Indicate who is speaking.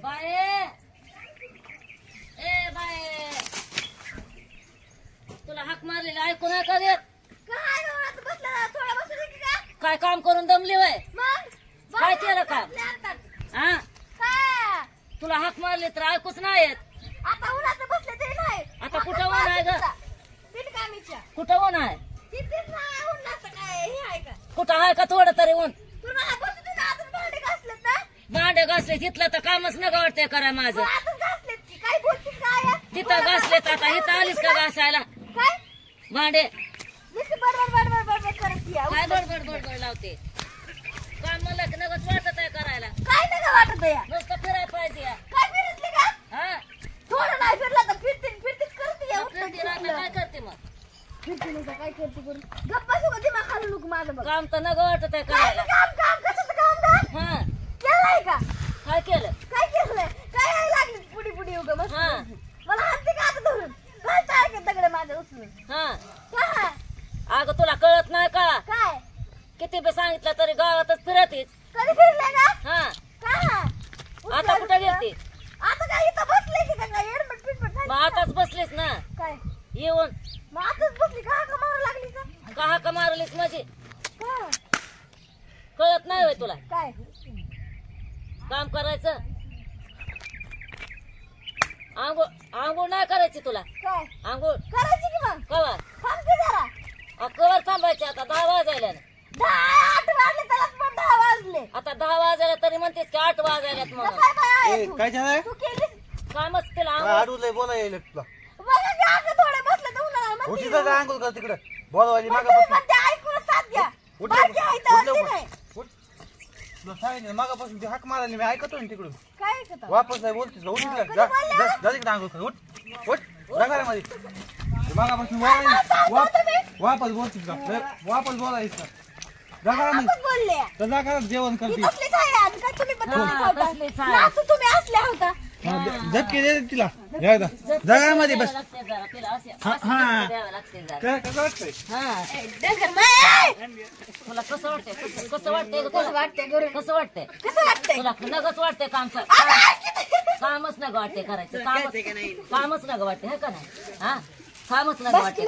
Speaker 1: बाये ए बाये तुला हाक मारलेली ऐकू नाही का देत? काय काम करून दमली वय? काय केलं काम? हा तुला हाक मारली तर ऐकूच नाही येत.
Speaker 2: आता उन्हात बसले तरी नाही.
Speaker 1: आता कुठं ऊन आहे ग?
Speaker 2: पिटकामीच्या
Speaker 1: कुठं ऊन आहे?
Speaker 2: तिथेच नाही उन्हाचं काय हे आहे का?
Speaker 1: कुठं आहे का थोडं तरी ऊन?
Speaker 2: तुला बसू दे ना, अजून भांडे घासलेत ना?
Speaker 1: भांडे घासले तिथलं तर कामच नका वाटतंय करा माझं.
Speaker 2: मग अजून घासलेत की काय बोलतीस काय?
Speaker 1: तिथं घासलेत आता इथं आलीस का घासायला
Speaker 2: काय?
Speaker 1: भांडे?
Speaker 2: नुसती बडबड करत या.
Speaker 1: काय बडबड बडबड लावते? काम मला की नगच वाटत आहे करायला.
Speaker 2: काय नाही का वाटत या?
Speaker 1: नुसतं फिरायला पाहिजे या.
Speaker 2: काय फिरतली का?
Speaker 1: हा
Speaker 2: थोडं नाही फिरला तर फिरतीच करते या.
Speaker 1: फिरती राहता काय करते मग?
Speaker 2: फिरती नाही तर काय करते करून? गप्पा सोबत दिमाग खालू नको माझं बघ.
Speaker 1: काम तर नग वाटत आहे
Speaker 2: काय
Speaker 1: करायला.
Speaker 2: काम कशाचं काम का?
Speaker 1: हा
Speaker 2: केलंय का?
Speaker 1: काय केलं?
Speaker 2: काय केलंय? काय लागली पुडी उगा मस्त.
Speaker 1: हा.
Speaker 2: मला हाणते का आता धरून? काय टाळके दगड माझ्या उचलून?
Speaker 1: हा
Speaker 2: काय?
Speaker 1: अगं तुला कळत नाही का?
Speaker 2: काय?
Speaker 1: किती बी सांगितलं तरी गावातच फिरतीच.
Speaker 2: कधी फिरले का?
Speaker 1: हा
Speaker 2: काय?
Speaker 1: आता कुठं गेलती?
Speaker 2: आता काय इथं बसले की काय एडमट पिटपट
Speaker 1: मग आताच बसलीस ना
Speaker 2: काय?
Speaker 1: येऊन.
Speaker 2: मग आताच बसली का का मारू लागली का?
Speaker 1: का हाका मारलीस माझी?
Speaker 2: काय?
Speaker 1: कळत नाही होय तुला
Speaker 2: काय?
Speaker 1: काम करायचं? आंघोळ नाही करायची तुला?
Speaker 2: काय?
Speaker 1: आंघोळ
Speaker 2: करायची की मग?
Speaker 1: कवा?
Speaker 2: थांब की जरा.
Speaker 1: कवर थांबायची आता 10 वाजायला ना.
Speaker 2: 8 वाजले त्याला पण 10 वाजले.
Speaker 1: आता 10 वाजायला तरी म्हणतेस की 8 वाजायलात म्हणून.
Speaker 2: काय बाय आहे तू?
Speaker 3: काय झालंय?
Speaker 2: तू केलीस?
Speaker 1: कामच तिला आंघोळ.
Speaker 3: आडूलय बोलायला तुला
Speaker 2: बघा की आता थोडे बसले तर उन्हाळा म्हणते.
Speaker 3: उठीचा जा अंघोळ कर तिकडे बोलवाली
Speaker 2: मग
Speaker 3: मागा
Speaker 2: तुम्ही
Speaker 3: बसून
Speaker 2: म्हणते ऐकून साथ द्या. बाकी आहे तर आणते नाही.
Speaker 3: तुला सांगितलं मागापासून ती हाक मारायला मी ऐकतो ना तिकडून
Speaker 2: काय ऐकत?
Speaker 3: वापस नाही बोलतीस उठ तिकडे
Speaker 2: कधी
Speaker 3: जा
Speaker 2: बोलल्या?
Speaker 3: जा जा तिकडे अंघोळ कर उठ उठ जा घरामध्ये मागापासून वापस बोलतीस का वापस बोलायच का जा घरामध्ये
Speaker 2: आपण बोलले.
Speaker 3: तर जा घरात जेवण
Speaker 2: ही
Speaker 3: करते
Speaker 2: तसलीच आहे आज. काय तुम्ही पण तसलीच
Speaker 1: हा,
Speaker 2: होता?
Speaker 1: तसलीच आहे.
Speaker 2: नाचू तुम्ही असल्या होता.
Speaker 3: झटके दे तिला एकदा जा घरामध्ये बस
Speaker 1: लागते जरा तिला असे
Speaker 3: हा,
Speaker 1: असे
Speaker 3: हा.
Speaker 1: द्यावं लागते जरा.
Speaker 3: काय कसं वाटतंय
Speaker 1: हा
Speaker 2: डगर माय.
Speaker 1: तुला कसं वाटतंय? कसं वाटतंय ग
Speaker 2: कसं
Speaker 1: तुला?
Speaker 2: वाटतंय गरुड?
Speaker 1: कसं वाटतंय
Speaker 2: कसं वाटतंय?
Speaker 1: तुला? नगच वाटतंय काम कामच नग वाटतंय करायचं. कामच नग वाटतंय हे का नाही? हा कामच नग वाटतंय.